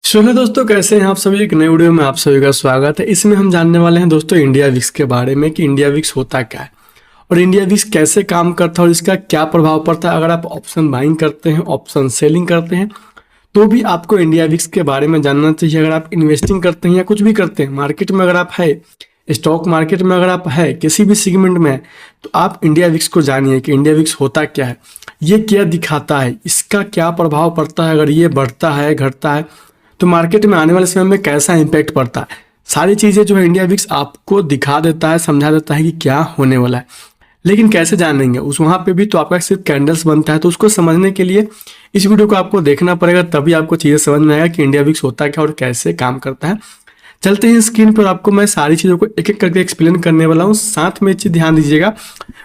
चलो दोस्तों, कैसे हैं आप सभी। एक नई वीडियो में आप सभी का स्वागत है। इसमें हम जानने वाले हैं दोस्तों इंडिया विक्स के बारे में कि इंडिया विक्स होता क्या है और इंडिया विक्स कैसे काम करता है और इसका क्या प्रभाव पड़ता है। अगर आप ऑप्शन बाइंग करते हैं, ऑप्शन सेलिंग करते हैं, तो भी आपको इंडिया विक्स के बारे में जानना चाहिए। अगर आप इन्वेस्टिंग करते हैं या कुछ भी करते हैं मार्केट में, अगर आप है स्टॉक मार्केट में, अगर आप है किसी भी सेगमेंट में है, तो आप इंडिया विक्स को जानिए कि इंडिया विक्स होता क्या है, ये क्या दिखाता है, इसका क्या प्रभाव पड़ता है। अगर ये बढ़ता है, घटता है, तो मार्केट में आने वाले समय में कैसा इम्पैक्ट पड़ता है। सारी चीज़ें जो है इंडिया विक्स आपको दिखा देता है, समझा देता है कि क्या होने वाला है। लेकिन कैसे जानेंगे उस वहाँ पे भी तो आपका सिर्फ कैंडल्स बनता है। तो उसको समझने के लिए इस वीडियो को आपको देखना पड़ेगा, तभी आपको चीज़ें समझ में आएगा कि इंडिया विक्स होता क्या और कैसे काम करता है। चलते हैं स्क्रीन पर, आपको मैं सारी चीज़ों को एक एक करके एक्सप्लेन करने वाला हूँ। साथ में चीज़ ध्यान दीजिएगा,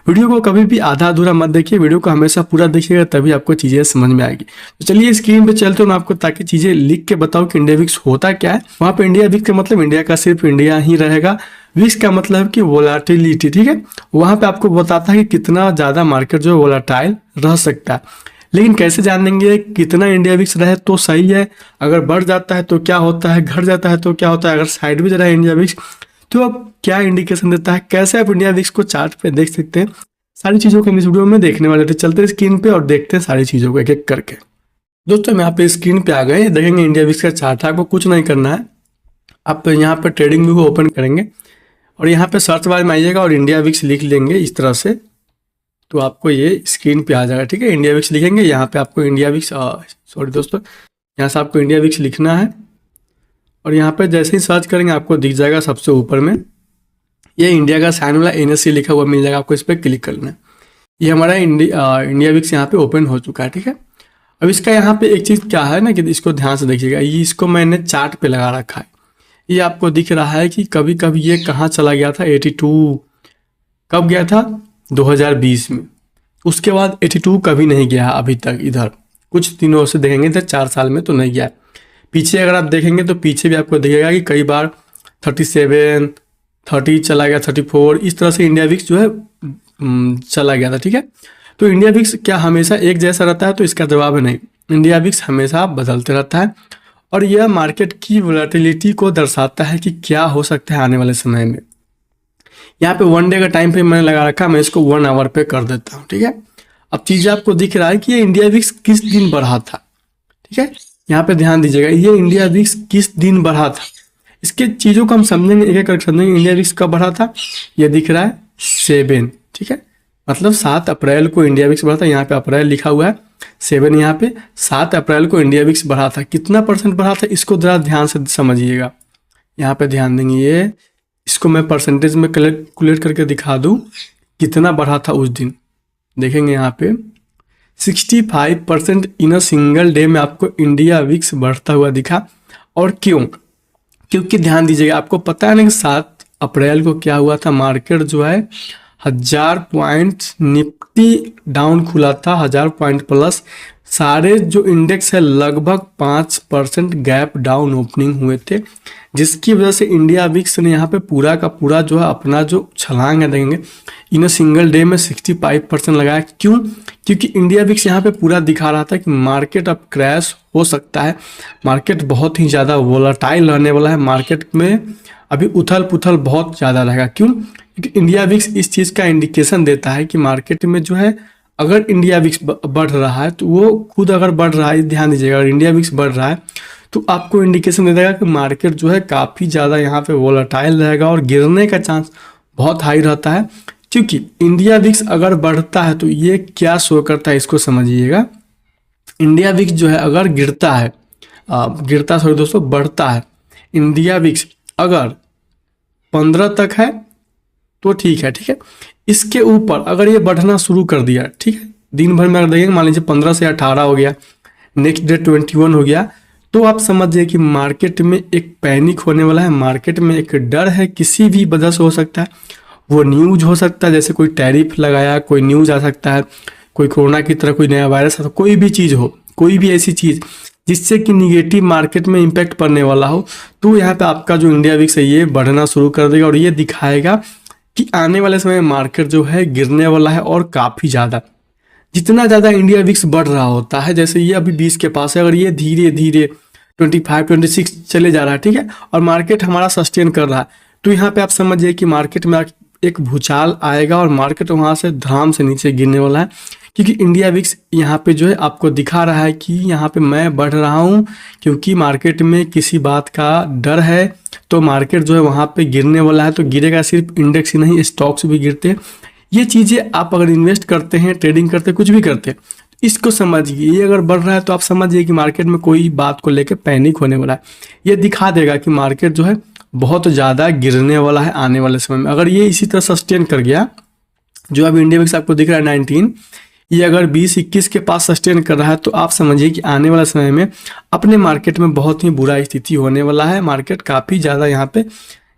वीडियो को कभी भी आधा अधूरा मत देखिए, वीडियो को हमेशा पूरा देखिएगा, तभी आपको चीज़ें समझ में आएगी। तो चलिए स्क्रीन पे चलते हैं मैं आपको, ताकि चीज़ें लिख के बताऊँ कि इंडिया विक्स होता क्या है। वहाँ पे इंडिया विक्स का मतलब इंडिया का सिर्फ इंडिया ही रहेगा। विक्स का मतलब कि वोलाटिलिटी, ठीक है। वहाँ पे आपको बताता है कि कितना ज़्यादा मार्केट जो है वोलाटाइल रह सकता है। लेकिन कैसे जानेंगे कितना इंडिया विक्स रहे तो सही है, अगर बढ़ जाता है तो क्या होता है, घट जाता है तो क्या होता है, अगर साइडवेज रहे इंडिया विक्स तो अब क्या इंडिकेशन देता है, कैसे आप इंडिया विक्स को चार्ट पे देख सकते हैं। सारी चीज़ों को हम इस वीडियो में देखने वाले थे। चलते हैं स्क्रीन पे और देखते हैं सारी चीज़ों को एक एक करके। दोस्तों, हम यहाँ पे स्क्रीन पे आ गए, देखेंगे इंडिया विक्स का चार्ट है। आपको कुछ नहीं करना है, आप यहाँ पे ट्रेडिंग व्यू को ओपन करेंगे और यहाँ पे सर्च बार में आइएगा और इंडिया विक्स लिख लेंगे इस तरह से, तो आपको ये स्क्रीन पे आ जाएगा। ठीक है, इंडिया विक्स लिखेंगे, यहाँ पे आपको इंडिया विक्स सॉरी दोस्तों, यहाँ से आपको इंडिया विक्स लिखना है और यहाँ पे जैसे ही सर्च करेंगे आपको दिख जाएगा सबसे ऊपर में ये इंडिया का साइन वाला NSE लिखा हुआ मिल जाएगा, आपको इस पर क्लिक करना है। ये हमारा इंडिया विक्स यहाँ पे ओपन हो चुका है। ठीक है, अब इसका यहाँ पे एक चीज़ क्या है ना कि इसको ध्यान से देखिएगा, ये इसको मैंने चार्ट पे लगा रखा है। ये आपको दिख रहा है कि कभी कभी ये कहाँ चला गया था, 82 कब गया था, 2020 में। उसके बाद 82 कभी नहीं गया अभी तक। इधर कुछ दिनों से देखेंगे, इधर 4 साल में तो नहीं गया। पीछे अगर आप देखेंगे तो पीछे भी आपको दिखेगा कि कई बार 37, 30 चला गया, 34, इस तरह से इंडिया विक्स जो है चला गया था। ठीक है, तो इंडिया विक्स क्या हमेशा एक जैसा रहता है, तो इसका जवाब है नहीं। इंडिया विक्स हमेशा बदलते रहता है और यह मार्केट की वोलेटिलिटी को दर्शाता है कि क्या हो सकता है आने वाले समय में। यहाँ पे 1 डे का टाइम फ्रेम मैंने लगा रखा, मैं इसको 1 आवर पे कर देता हूँ। ठीक है, अब चीज़ें आपको दिख रहा है कि ये इंडिया विक्स किस दिन बढ़ा था। ठीक है, यहाँ पे ध्यान दीजिएगा, ये इंडिया विक्स किस दिन बढ़ा था। इसके चीज़ों को हम समझेंगे, एक एक करके समझेंगे। इंडिया विक्स कब बढ़ा था, ये दिख रहा है 7, ठीक है, मतलब 7 अप्रैल को इंडिया विक्स बढ़ा था। यहाँ पे अप्रैल लिखा हुआ है, 7 यहाँ पे 7 अप्रैल को इंडिया विक्स बढ़ा था। कितना % बढ़ा था, इसको जरा ध्यान से समझिएगा। यहाँ पे ध्यान देंगे, ये इसको मैं परसेंटेज में कैलकुलेट करके दिखा दूँ कितना बढ़ा था उस दिन। देखेंगे यहाँ पे 65% इन अ सिंगल डे में आपको इंडिया विक्स बढ़ता हुआ दिखा। और क्यों, क्योंकि ध्यान दीजिएगा, आपको पता है ना कि 7 अप्रैल को क्या हुआ था, मार्केट जो है 1000 पॉइंट निफ्टी डाउन खुला था, 1000 पॉइंट प्लस। सारे जो इंडेक्स है लगभग 5% गैप डाउन ओपनिंग हुए थे, जिसकी वजह से इंडिया विक्स ने यहाँ पे पूरा का पूरा जो है अपना जो छलांग है देंगे इन सिंगल डे में 65% लगाया। क्यों, क्योंकि इंडिया विक्स यहाँ पे पूरा दिखा रहा था कि मार्केट अब क्रैश हो सकता है, मार्केट बहुत ही ज़्यादा वोलाटाइल रहने वाला है, मार्केट में अभी उथल पुथल बहुत ज़्यादा रहेगा। क्यों, क्योंकि इंडिया विक्स इस चीज़ का इंडिकेशन देता है कि मार्केट में जो है अगर इंडिया विक्स बढ़ रहा है तो वो खुद अगर बढ़ रहा है, ध्यान दीजिएगा, अगर इंडिया विक्स बढ़ रहा है तो आपको इंडिकेशन दे देगा कि मार्केट जो है काफ़ी ज़्यादा यहाँ पे वोलाटाइल रहेगा और गिरने का चांस बहुत हाई रहता है। क्योंकि इंडिया विक्स अगर बढ़ता है तो ये क्या शो करता है, इसको समझिएगा। इंडिया विक्स जो है अगर गिरता है, बढ़ता है, इंडिया विक्स अगर 15 तक है तो ठीक है, इसके ऊपर अगर ये बढ़ना शुरू कर दिया, ठीक है, दिन भर में अगर देखेंगे, मान लीजिए 15 से 18 हो गया, नेक्स्ट डे 21 हो गया, तो आप समझिए कि मार्केट में एक पैनिक होने वाला है, मार्केट में एक डर है, किसी भी वजह से हो सकता है। वो न्यूज हो सकता है, जैसे कोई टैरिफ लगाया, कोई न्यूज आ सकता है, कोई कोरोना की तरह कोई नया वायरस आता, कोई भी चीज़ हो, कोई भी ऐसी चीज़ जिससे कि निगेटिव मार्केट में इम्पैक्ट पड़ने वाला हो, तो यहाँ पे आपका जो इंडिया विक्स है ये बढ़ना शुरू कर देगा और ये दिखाएगा कि आने वाले समय में मार्केट जो है गिरने वाला है और काफ़ी ज़्यादा। जितना ज़्यादा इंडिया विक्स बढ़ रहा होता है, जैसे ये अभी 20 के पास है, अगर ये धीरे धीरे 25, 26 चले जा रहा है, ठीक है, और मार्केट हमारा सस्टेन कर रहा है, तो यहाँ पे आप समझिए कि मार्केट में एक भूचाल आएगा और मार्केट वहाँ से धड़ाम से नीचे गिरने वाला है, क्योंकि इंडिया विक्स यहाँ पे जो है आपको दिखा रहा है कि यहाँ पे मैं बढ़ रहा हूँ, क्योंकि मार्केट में किसी बात का डर है, तो मार्केट जो है वहाँ पे गिरने वाला है। तो गिरेगा, सिर्फ इंडेक्स ही नहीं, स्टॉक्स भी गिरते हैं। ये चीज़ें आप अगर इन्वेस्ट करते हैं, ट्रेडिंग करते हैं, कुछ भी करते हैं, इसको समझिए। ये अगर बढ़ रहा है तो आप समझिए कि मार्केट में कोई बात को लेकर पैनिक होने वाला है। ये दिखा देगा कि मार्केट जो है बहुत ज़्यादा गिरने वाला है आने वाले समय में। अगर ये इसी तरह सस्टेन कर गया, जो अभी इंडिया विक्स आपको दिख रहा है 19, ये अगर 20-21 के पास सस्टेन कर रहा है, तो आप समझिए कि आने वाले समय में अपने मार्केट में बहुत ही बुरा स्थिति होने वाला है। मार्केट काफ़ी ज़्यादा यहाँ पे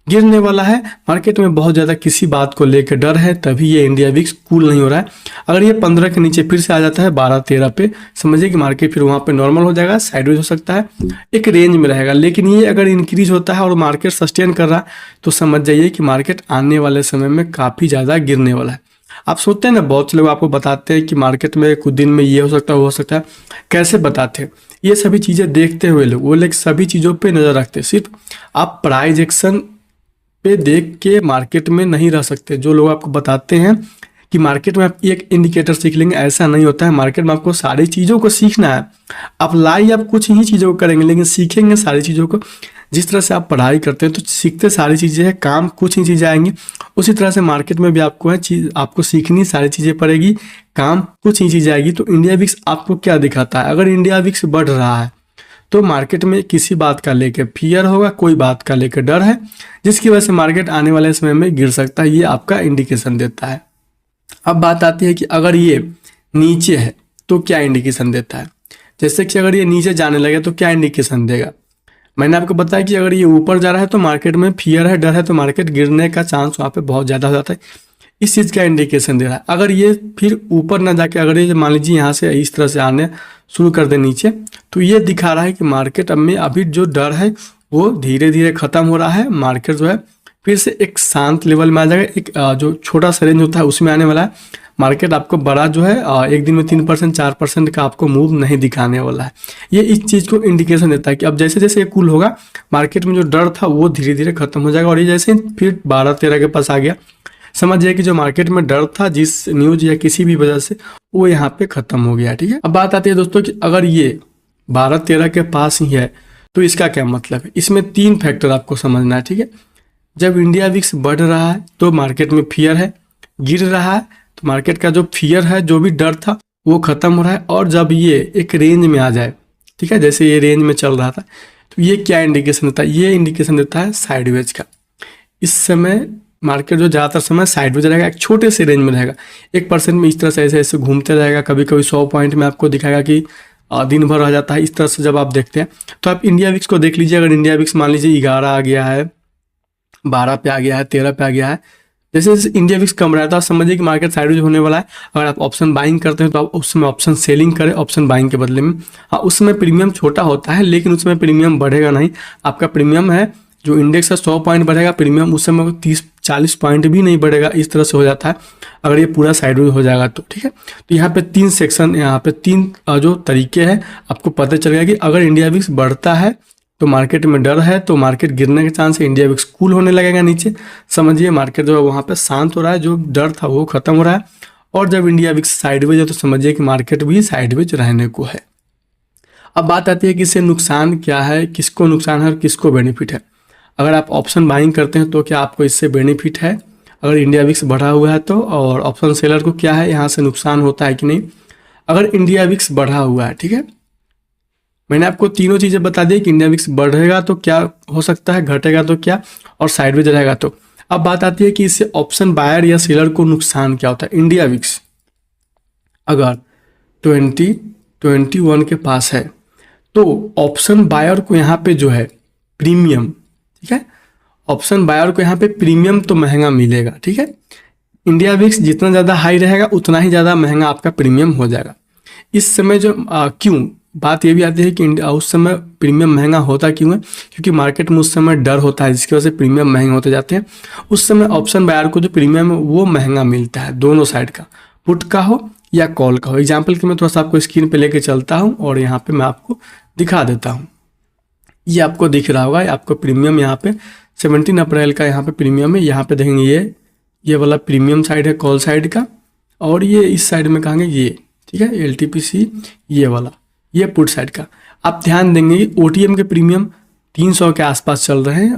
गिरने वाला है, मार्केट में बहुत ज़्यादा किसी बात को लेकर डर है, तभी ये इंडिया विक्स कूल नहीं हो रहा है। अगर ये 15 के नीचे फिर से आ जाता है 12-13 पे, समझिए कि मार्केट फिर वहाँ पे नॉर्मल हो जाएगा, साइडवेज हो सकता है, एक रेंज में रहेगा। लेकिन ये अगर इंक्रीज होता है और मार्केट सस्टेन कर रहा है, तो समझ जाइए कि मार्केट आने वाले समय में काफ़ी ज़्यादा गिरने वाला है। आप सोचते हैं ना, बहुत से लोग आपको बताते हैं कि मार्केट में कुछ दिन में ये हो सकता है, वो हो सकता है। कैसे बताते हैं? ये सभी चीज़ें देखते हुए लोग, वो लोग सभी चीज़ों पे नज़र रखते हैं। सिर्फ आप प्राइस एक्शन पे देख के मार्केट में नहीं रह सकते। जो लोग आपको बताते हैं कि मार्केट में आप एक इंडिकेटर सीख लेंगे, ऐसा नहीं होता है। मार्केट में आपको सारी चीज़ों को सीखना है। अप्लाई आप कुछ ही चीज़ों को करेंगे, लेकिन सीखेंगे सारी चीज़ों को। जिस तरह से आप पढ़ाई करते हैं तो सीखते सारी चीज़ें हैं, काम कुछ ही चीज़ें आएंगी, उसी तरह से मार्केट में भी आपको आपको सीखनी सारी चीज़ें पड़ेगी, काम कुछ ही चीज़ें आएगी। तो इंडिया विक्स आपको क्या दिखाता है? अगर इंडिया विक्स बढ़ रहा है तो मार्केट में किसी बात का लेकर फियर होगा, कोई बात का लेकर डर है, जिसकी वजह से मार्केट आने वाले समय में गिर सकता है। ये आपका इंडिकेशन देता है। अब बात आती है कि अगर ये नीचे है तो क्या इंडिकेशन देता है। जैसे कि अगर ये नीचे जाने लगे तो क्या इंडिकेशन देगा। मैंने आपको बताया कि अगर ये ऊपर जा रहा है तो मार्केट में फियर है, डर है, तो मार्केट गिरने का चांस वहाँ पे बहुत ज़्यादा हो जाता है। इस चीज़ का इंडिकेशन दे रहा है। अगर ये फिर ऊपर ना जाके अगर ये मान लीजिए यहाँ से इस तरह से आने शुरू कर दे नीचे, तो ये दिखा रहा है कि मार्केट अब में अभी जो डर है वो धीरे धीरे ख़त्म हो रहा है। मार्केट जो है फिर से एक शांत लेवल में आ जाएगा। एक जो छोटा सा रेंज होता है उसमें आने वाला है। मार्केट आपको बड़ा जो है एक दिन में 3% 4% का आपको मूव नहीं दिखाने वाला है। ये इस चीज़ को इंडिकेशन देता है कि अब जैसे जैसे ये कूल होगा, मार्केट में जो डर था वो धीरे धीरे खत्म हो जाएगा। और ये जैसे फिर 12-13 के पास आ गया, समझिए कि जो मार्केट में डर था जिस न्यूज या किसी भी वजह से, वो यहाँ पे खत्म हो गया। ठीक है, अब बात आती है दोस्तों कि अगर ये 12-13 के पास ही है तो इसका क्या मतलब है। इसमें 3 फैक्टर आपको समझना है। ठीक है, जब इंडिया विक्स बढ़ रहा है तो मार्केट में फियर है, गिर रहा है तो मार्केट का जो फियर है, जो भी डर था वो खत्म हो रहा है। और जब ये एक रेंज में आ जाए, ठीक है, जैसे ये रेंज में चल रहा था, तो ये क्या इंडिकेशन देता है? ये इंडिकेशन देता है साइडवेज का। इस समय मार्केट जो ज़्यादातर समय साइडवेज रहेगा, एक छोटे से रेंज में रहेगा, 1% में इस तरह से ऐसे ऐसे घूमते रहेगा। कभी कभी 100 पॉइंट में आपको दिखाएगा कि दिन भर रह जाता है। इस तरह से जब आप देखते हैं तो आप इंडिया विक्स को देख लीजिए। अगर इंडिया विक्स मान लीजिए 11 आ गया है, 12 पे आ गया है, 13 पे आ गया है, जैसे जैसे इंडिया विक्स कम रहा है तो आप समझिए कि मार्केट साइडवेज होने वाला है। अगर आप ऑप्शन बाइंग करते हैं तो आप उसमें ऑप्शन सेलिंग करें ऑप्शन बाइंग के बदले में। हाँ, उसमें प्रीमियम छोटा होता है, लेकिन उसमें प्रीमियम बढ़ेगा नहीं। आपका प्रीमियम है जो इंडेक्स है 100 पॉइंट बढ़ेगा, प्रीमियम उस समय 30-40 पॉइंट भी नहीं बढ़ेगा। इस तरह से हो जाता है अगर ये पूरा साइडवेज हो जाएगा तो। ठीक है, तो यहाँ पे 3 सेक्शन, यहाँ पे 3 जो तरीके हैं, आपको पता चलेगा कि अगर इंडिया विक्स बढ़ता है तो मार्केट में डर है, तो मार्केट गिरने के चांस है, इंडिया विक्स कूल होने लगेगा नीचे। समझिए मार्केट जो है वहाँ पे शांत हो रहा है, जो डर था वो खत्म हो रहा है। और जब इंडिया विक्स साइडवेज है तो समझिए कि मार्केट भी साइडवेज रहने को है। अब बात आती है कि इससे नुकसान क्या है, किसको नुकसान है और किसको बेनिफिट है। अगर आप ऑप्शन बाइंग करते हैं तो क्या आपको इससे बेनिफिट है अगर इंडिया विक्स बढ़ा हुआ है तो, और ऑप्शन सेलर को क्या है, यहाँ से नुकसान होता है कि नहीं अगर इंडिया विक्स बढ़ा हुआ है। ठीक है, मैंने आपको तीनों चीज़ें बता दी कि इंडिया विक्स बढ़ेगा तो क्या हो सकता है, घटेगा तो क्या, और साइडवेज रहेगा तो। अब बात आती है कि इससे ऑप्शन बायर या सेलर को नुकसान क्या होता है। इंडिया विक्स अगर 2021 के पास है तो ऑप्शन बायर को यहाँ पे जो है प्रीमियम, ठीक है, ऑप्शन बायर को यहाँ पे प्रीमियम तो महंगा मिलेगा। ठीक है, इंडिया विक्स जितना ज़्यादा हाई रहेगा उतना ही ज़्यादा महंगा आपका प्रीमियम हो जाएगा। इस समय जो क्यों बात ये भी आती है कि उस समय प्रीमियम महंगा होता क्यों है, क्योंकि मार्केट में उस समय डर होता है जिसकी वजह से प्रीमियम महंगे होते जाते हैं। उस समय ऑप्शन बायर को जो प्रीमियम है वो महंगा मिलता है, दोनों साइड का, पुट का हो या कॉल का हो। एग्जाम्पल के मैं थोड़ा सा आपको स्क्रीन पे लेके चलता हूँ और यहाँ पे मैं आपको दिखा देता हूँ। ये आपको दिख रहा होगा, आपको प्रीमियम यहाँ पे 17 अप्रैल का यहाँ पे प्रीमियम है। यहाँ पे देखेंगे ये वाला प्रीमियम साइड है कॉल साइड का, और ये इस साइड में कहेंगे ये, ठीक है, LTPC ये वाला, ये पुट साइड का। आप ध्यान देंगे कि OTM के प्रीमियम 300 के आसपास चल रहे हैं,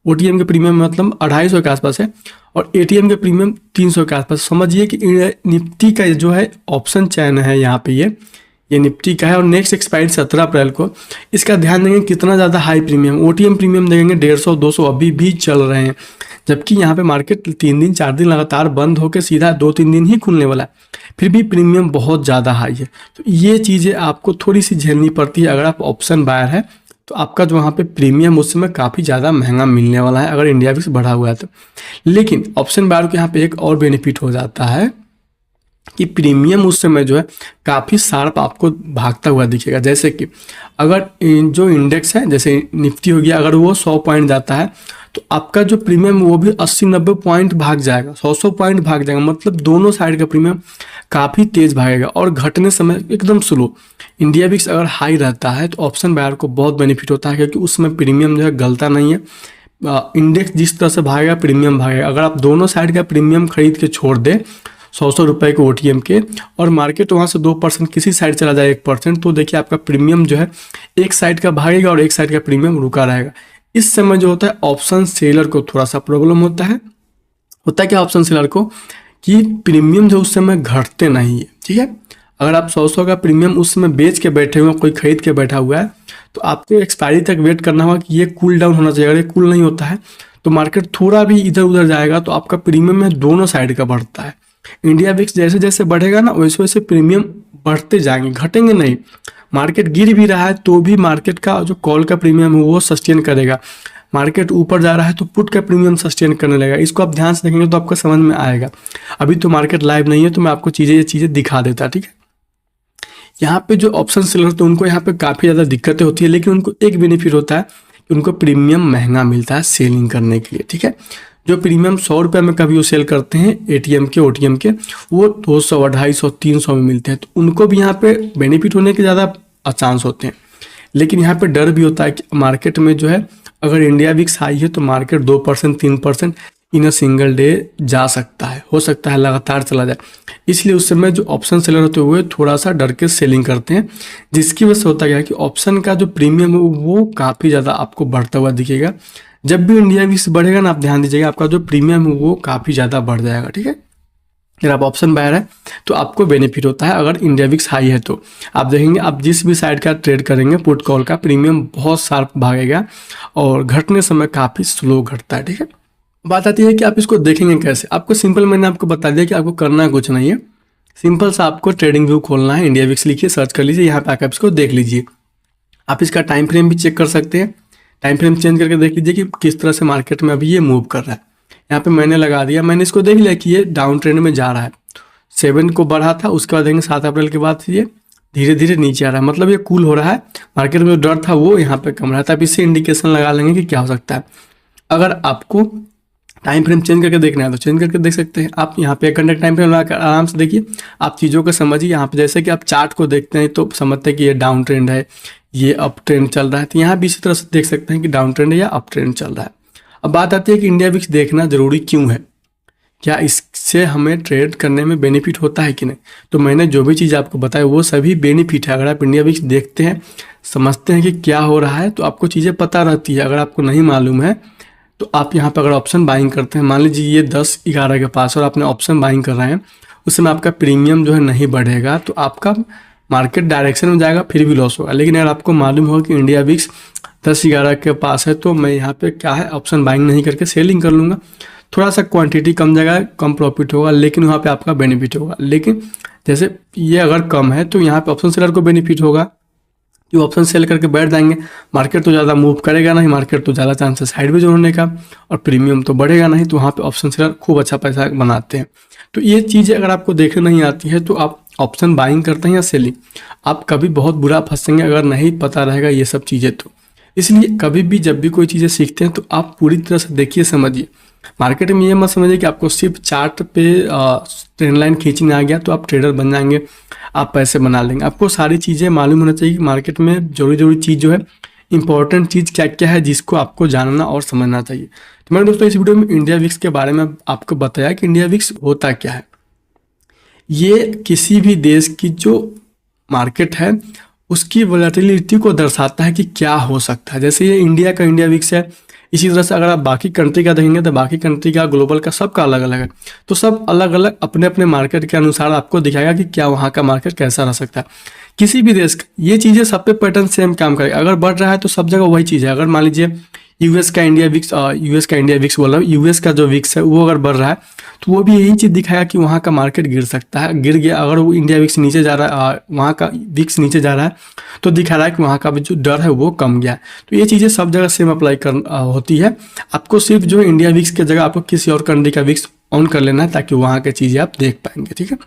OTM के प्रीमियम मतलब 250 के आसपास है, और ATM के प्रीमियम 300 के आसपास। समझिए कि निफ्टी का जो है ऑप्शन चैन है यहाँ पे, ये निफ्टी का है, और नेक्स्ट एक्सपायरी 17 अप्रैल को। इसका ध्यान देंगे कितना ज़्यादा हाई प्रीमियम, OTM प्रीमियम देखेंगे 150 200 अभी भी चल रहे हैं, जबकि यहाँ पे मार्केट 3 दिन 4 दिन लगातार बंद होकर सीधा 2-3 दिन ही खुलने वाला है, फिर भी प्रीमियम बहुत ज़्यादा हाई है। तो ये चीज़ें आपको थोड़ी सी झेलनी पड़ती है। अगर आप ऑप्शन बायर है तो आपका जो वहाँ पे प्रीमियम उस समय काफ़ी ज़्यादा महंगा मिलने वाला है अगर इंडिया विक्स बढ़ा हुआ है तो। लेकिन ऑप्शन बायर को यहाँ पे एक और बेनिफिट हो जाता है कि प्रीमियम उस समय जो है काफ़ी शार्प आपको भागता हुआ दिखेगा। जैसे कि अगर जो इंडेक्स है जैसे निफ्टी हो गया, अगर वो 100 पॉइंट जाता है तो आपका जो प्रीमियम वो भी 80-90 पॉइंट भाग जाएगा, 100 पॉइंट भाग जाएगा। मतलब दोनों साइड का प्रीमियम काफ़ी तेज भागेगा और घटने समय एकदम स्लो। इंडिया विक्स अगर हाई रहता है तो ऑप्शन बायर को बहुत बेनिफिट होता है, क्योंकि उसमें प्रीमियम जो है गलता नहीं है। इंडेक्स जिस तरह से भागेगा प्रीमियम भागेगा। अगर आप दोनों साइड का प्रीमियम खरीद के छोड़ दें 100 रुपए के OTM के, और मार्केट वहाँ से 2% किसी साइड चला जाए 1%, तो देखिए आपका प्रीमियम जो है एक साइड का भागेगा और एक साइड का प्रीमियम रुका रहेगा। इस समय जो होता है ऑप्शन सेलर को थोड़ा सा प्रॉब्लम होता है क्या ऑप्शन सेलर को, कि प्रीमियम जो उस समय घटते नहीं है, ठीक है। अगर आप 100 का प्रीमियम उस समय बेच के बैठे हुए, कोई खरीद के बैठा हुआ है, तो आपको एक्सपायरी तक वेट करना होगा कि ये कूल डाउन होना चाहिए। अगर ये कूल नहीं होता है तो मार्केट थोड़ा भी इधर उधर जाएगा, तो आपका प्रीमियम में दोनों साइड का बढ़ता है। इंडिया विक्स जैसे जैसे बढ़ेगा ना वैसे वैसे प्रीमियम बढ़ते जाएंगे, घटेंगे नहीं। मार्केट गिर भी रहा है तो भी मार्केट का जो कॉल का प्रीमियम है वो सस्टेन करेगा। मार्केट ऊपर जा रहा है तो पुट का प्रीमियम सस्टेन करने लगेगा। इसको आप ध्यान से देखेंगे तो आपको समझ में आएगा। अभी तो मार्केट लाइव नहीं है तो मैं आपको ये चीज़ें दिखा देता, ठीक है। यहाँ पे जो ऑप्शन सेलर तो उनको यहाँ पे काफ़ी ज़्यादा दिक्कतें होती है, लेकिन उनको एक बेनिफिट होता है कि उनको प्रीमियम महंगा मिलता है सेलिंग करने के लिए, ठीक है। जो प्रीमियम 100 रुपये में कभी वो सेल करते हैं ATM के OTM के, वो 200 250 300 में मिलते हैं, तो उनको भी यहाँ पे बेनिफिट होने के ज़्यादा चांस होते हैं। लेकिन यहाँ पे डर भी होता है कि मार्केट में जो है अगर इंडिया विक्स हाई है तो market 2% 3% in a single day जा सकता है, हो सकता है लगातार चला जाए। इसलिए उस समय जो ऑप्शन सेलर होते हुए थोड़ा सा डर के सेलिंग करते हैं, जिसकी वजह से होता है कि ऑप्शन का जो प्रीमियम है वो काफ़ी ज़्यादा आपको बढ़ता हुआ दिखेगा। जब भी इंडिया विक्स बढ़ेगा ना, आप ध्यान दीजिएगा आपका जो प्रीमियम है वो काफ़ी ज़्यादा बढ़ जाएगा, ठीक है। अगर आप ऑप्शन बायर है तो आपको बेनिफिट होता है। अगर इंडिया विक्स हाई है तो आप देखेंगे आप जिस भी साइड का ट्रेड करेंगे पुट कॉल का प्रीमियम बहुत शार्प भागेगा और घटने समय काफ़ी स्लो घटता है, ठीक है। बात आती है कि आप इसको देखेंगे कैसे। आपको सिंपल मैंने आपको बता दिया कि आपको करना कुछ नहीं है, सिंपल सा आपको ट्रेडिंग व्यू खोलना है। इंडिया विक्स लिखिए, सर्च कर लीजिए, यहाँ पे आकर इसको देख लीजिए। आप इसका टाइम फ्रेम भी चेक कर सकते हैं, टाइम फ्रेम चेंज करके देख लीजिए कि किस तरह से मार्केट में अभी ये मूव कर रहा है। यहाँ पे मैंने लगा दिया, मैंने इसको देख लिया कि ये डाउन ट्रेंड में जा रहा है। 7 को बढ़ा था, उसके बाद देखेंगे 7 अप्रैल के बाद ये धीरे धीरे नीचे आ रहा है, मतलब ये कूल हो रहा है। मार्केट में जो डर था वो यहाँ पे कम रहा था। अब इससे इंडिकेशन लगा लेंगे कि क्या हो सकता है। अगर आपको टाइम फ्रेम चेंज करके देखना है तो चेंज करके देख सकते हैं आप। यहाँ पे 1 घंटे टाइम फ्रेम लगाकर आराम से देखिए, आप चीज़ों को समझिए। यहाँ पे जैसे कि आप चार्ट को देखते हैं तो समझते हैं कि ये डाउन ट्रेंड है, ये अप ट्रेंड चल रहा है, तो यहाँ भी इसी तरह से देख सकते हैं कि डाउन ट्रेंड है या अप ट्रेंड चल रहा है। अब बात आती है कि इंडिया विक्स देखना जरूरी क्यों है, क्या इससे हमें ट्रेड करने में बेनिफिट होता है कि नहीं। तो मैंने जो भी चीज़ आपको बताया वो सभी बेनिफिट है। अगर आप इंडिया विक्स देखते हैं, समझते हैं कि क्या हो रहा है, तो आपको चीज़ें पता रहती है। अगर आपको नहीं मालूम है तो आप यहाँ पर अगर ऑप्शन बाइंग करते हैं, मान लीजिए ये 10-11 के पास और आपने ऑप्शन बाइंग कर रहे हैं, उस समय आपका प्रीमियम जो है नहीं बढ़ेगा तो आपका मार्केट डायरेक्शन में जाएगा, फिर भी लॉस होगा। लेकिन अगर आपको मालूम होगा कि इंडिया विक्स 10-11 के पास है तो मैं यहाँ पे क्या है ऑप्शन बाइंग नहीं करके सेलिंग कर लूँगा, थोड़ा सा क्वांटिटी कम जाएगा, कम प्रॉफिट होगा, लेकिन वहाँ पे आपका बेनिफिट होगा। लेकिन जैसे ये अगर कम है तो यहाँ पे ऑप्शन सेलर को बेनिफिट होगा, जो ऑप्शन सेल करके बैठ जाएंगे। मार्केट तो ज़्यादा मूव करेगा नहीं, मार्केट तो ज़्यादा चांस है साइडवेज होने का, और प्रीमियम तो बढ़ेगा नहीं, तो वहाँ पे ऑप्शन सेलर खूब अच्छा पैसा बनाते हैं। तो ये चीज़ें अगर आपको देखने नहीं आती है तो आप ऑप्शन बाइंग करते हैं या सेलिंग, आप कभी बहुत बुरा फंसेंगे अगर नहीं पता रहेगा ये सब चीज़ें। तो इसलिए कभी भी जब भी कोई चीज़ें सीखते हैं तो आप पूरी तरह से देखिए, समझिए। मार्केट में ये मत समझिए कि आपको सिर्फ चार्ट पे ट्रेंड लाइन खींचने आ गया तो आप ट्रेडर बन जाएंगे, आप पैसे बना लेंगे। आपको सारी चीज़ें मालूम होना चाहिए कि मार्केट में जरूरी चीज़ जो है इंपॉर्टेंट चीज़ क्या क्या है जिसको आपको जानना और समझना चाहिए। तो मैंने दोस्तों इस वीडियो में इंडिया विक्स के बारे में आपको बताया कि इंडिया विक्स होता क्या है। ये किसी भी देश की जो मार्केट है उसकी वोलेटिलिटी को दर्शाता है कि क्या हो सकता है। जैसे ये इंडिया का इंडिया विक्स है, इसी तरह से अगर आप बाकी कंट्री का देखेंगे तो बाकी कंट्री का, ग्लोबल का, सबका अलग अलग है। तो सब अलग अलग अपने अपने मार्केट के अनुसार आपको दिखाएगा कि क्या वहाँ का मार्केट कैसा रह सकता है। किसी भी देश का ये चीज़ें सब पे पैटर्न सेम काम करेगा। अगर बढ़ रहा है तो सब जगह वही चीज़ है। अगर मान लीजिए यूएस का इंडिया विक्स बोल रहा हूँ, यूएस का जो विक्स है वो अगर बढ़ रहा है तो वो भी यही चीज़ दिखाएगा कि वहाँ का मार्केट गिर सकता है। गिर गया, अगर वो इंडिया विक्स नीचे जा रहा है, वहाँ का विक्स नीचे जा रहा है तो दिखा रहा है कि वहाँ का भी जो डर है वो कम गया है। तो ये चीज़ें सब जगह सेम अप्लाई होती है। आपको सिर्फ जो इंडिया विक्स की जगह आपको किसी और कंट्री का विक्स ऑन कर लेना है ताकि वहाँ की चीज़ें आप देख पाएंगे। ठीक है,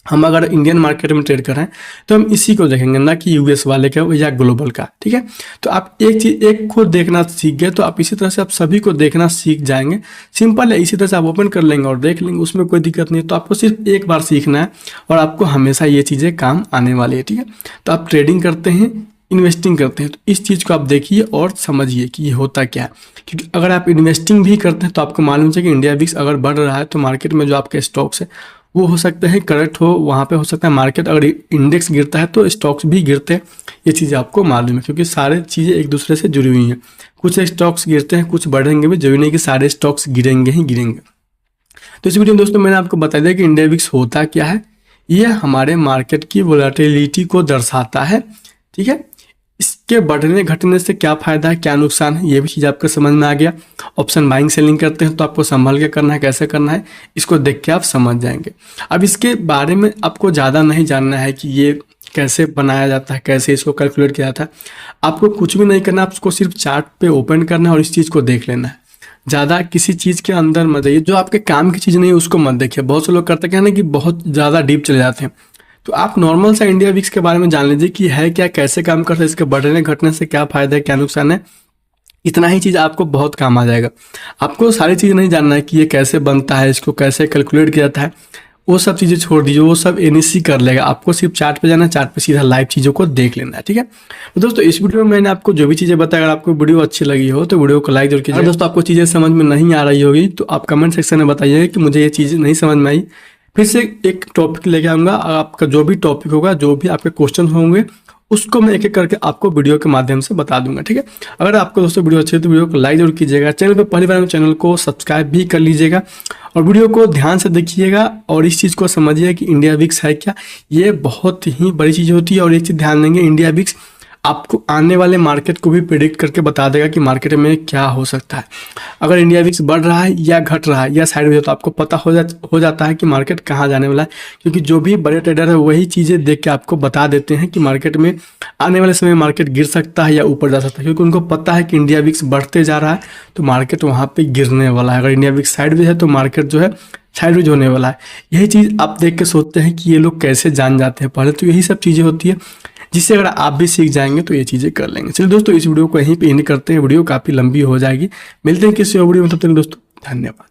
हम अगर इंडियन मार्केट में ट्रेड कर रहे हैं तो हम इसी को देखेंगे, ना कि यूएस वाले का या ग्लोबल का। ठीक है, तो आप एक चीज़ एक को देखना सीख गए तो आप इसी तरह से आप सभी को देखना सीख जाएंगे। सिंपल है, इसी तरह से आप ओपन कर लेंगे और देख लेंगे, उसमें कोई दिक्कत नहीं है। तो आपको सिर्फ एक बार सीखना है और आपको हमेशा ये चीज़ें काम आने वाली है। ठीक है, तो आप ट्रेडिंग करते हैं, इन्वेस्टिंग करते हैं, तो इस चीज़ को आप देखिए और समझिए कि ये होता क्या है। क्योंकि अगर आप इन्वेस्टिंग भी करते हैं तो आपको मालूम है कि इंडिया विक्स अगर बढ़ रहा है तो मार्केट में जो आपके स्टॉक्स है वो हो सकते हैं करेक्ट हो, वहाँ पे हो सकता है मार्केट, अगर इंडेक्स गिरता है तो स्टॉक्स भी गिरते हैं। ये चीज़ें आपको मालूम है क्योंकि सारे चीज़ें एक दूसरे से जुड़ी हुई हैं। कुछ स्टॉक्स गिरते हैं, कुछ बढ़ेंगे भी, जरूरी नहीं कि सारे स्टॉक्स गिरेंगे ही गिरेंगे। तो इस वीडियो में दोस्तों मैंने आपको बता दिया कि इंडिया विक्स होता क्या है। ये हमारे मार्केट की वोलेटिलिटी को दर्शाता है। ठीक है, इसके बढ़ने घटने से क्या फ़ायदा है, क्या नुकसान है, ये भी चीज़ आपको समझ में आ गया। ऑप्शन बाइंग सेलिंग करते हैं तो आपको संभल के करना है, कैसे करना है इसको देख के आप समझ जाएंगे। अब इसके बारे में आपको ज़्यादा नहीं जानना है कि ये कैसे बनाया जाता है, कैसे इसको कैलकुलेट किया जाता है। आपको कुछ भी नहीं करना, आपको सिर्फ चार्ट पे ओपन करना है और इस चीज़ को देख लेना है। ज़्यादा किसी चीज़ के अंदर मत जाइए, जो आपके काम की चीज़ नहीं है उसको मत देखिए। बहुत से लोग करते क्या है ना कि बहुत ज़्यादा डीप चले जाते हैं। तो आप नॉर्मल सा इंडिया विक्स के बारे में जान लीजिए कि है क्या, कैसे काम करता है, इसके बढ़ने घटने से क्या फ़ायदा है, क्या नुकसान है। इतना ही चीज़ आपको बहुत काम आ जाएगा। आपको सारी चीज़ नहीं जानना है कि ये कैसे बनता है, इसको कैसे कैलकुलेट किया जाता है, वो सब चीज़ें छोड़ दीजिए, वो सब एनईसी कर लेगा। आपको सिर्फ चार्ट पे जाना है, चार्ट पे सीधा लाइव चीज़ों को देख लेना है। ठीक है, तो दोस्तों इस वीडियो में मैंने आपको जो भी चीज़ें बताया, अगर आपको वीडियो अच्छी लगी हो तो वीडियो को लाइक जरूर कीजिए। दोस्तों आपको चीज़ें समझ में नहीं आ रही होगी तो आप कमेंट सेक्शन में बताइए कि मुझे ये चीज़ नहीं समझ में आई। फिर से एक टॉपिक लेके आऊँगा, आपका जो भी टॉपिक होगा, जो भी आपके क्वेश्चन होंगे उसको मैं एक एक करके आपको वीडियो के माध्यम से बता दूंगा। ठीक है, अगर आपको दोस्तों वीडियो अच्छी है तो वीडियो को लाइक जरूर कीजिएगा। चैनल पर पहली बार में चैनल को सब्सक्राइब भी कर लीजिएगा और वीडियो को ध्यान से देखिएगा और इस चीज़ को समझिए कि इंडिया विक्स है क्या। ये बहुत ही बड़ी चीज़ होती है और एक चीज़ ध्यान देंगे, इंडिया विक्स आपको आने वाले मार्केट को भी प्रेडिक्ट करके बता देगा कि मार्केट में क्या हो सकता है। अगर इंडिया विक्स बढ़ रहा है या घट रहा है या साइड में, तो आपको पता हो जाता है कि मार्केट कहाँ जाने वाला है। क्योंकि जो भी बड़े ट्रेडर है वही चीज़ें देख के आपको बता देते हैं कि मार्केट में आने वाले समय मार्केट गिर सकता है या ऊपर जा सकता है। क्योंकि उनको पता है कि इंडिया विक्स बढ़ते जा रहा है तो मार्केट वहाँ पर गिरने वाला है। अगर इंडिया विक्स साइड में है तो मार्केट जो है साइड होने वाला है। यही चीज़ आप देख के सोचते हैं कि ये लोग कैसे जान जाते हैं। पहले तो यही सब चीज़ें होती है जिससे अगर आप भी सीख जाएंगे तो ये चीज़ें कर लेंगे। चलिए दोस्तों इस वीडियो को यहीं पे एंड करते हैं, वीडियो काफ़ी लंबी हो जाएगी। मिलते हैं किसी और वीडियो में, तब तक दोस्तों धन्यवाद।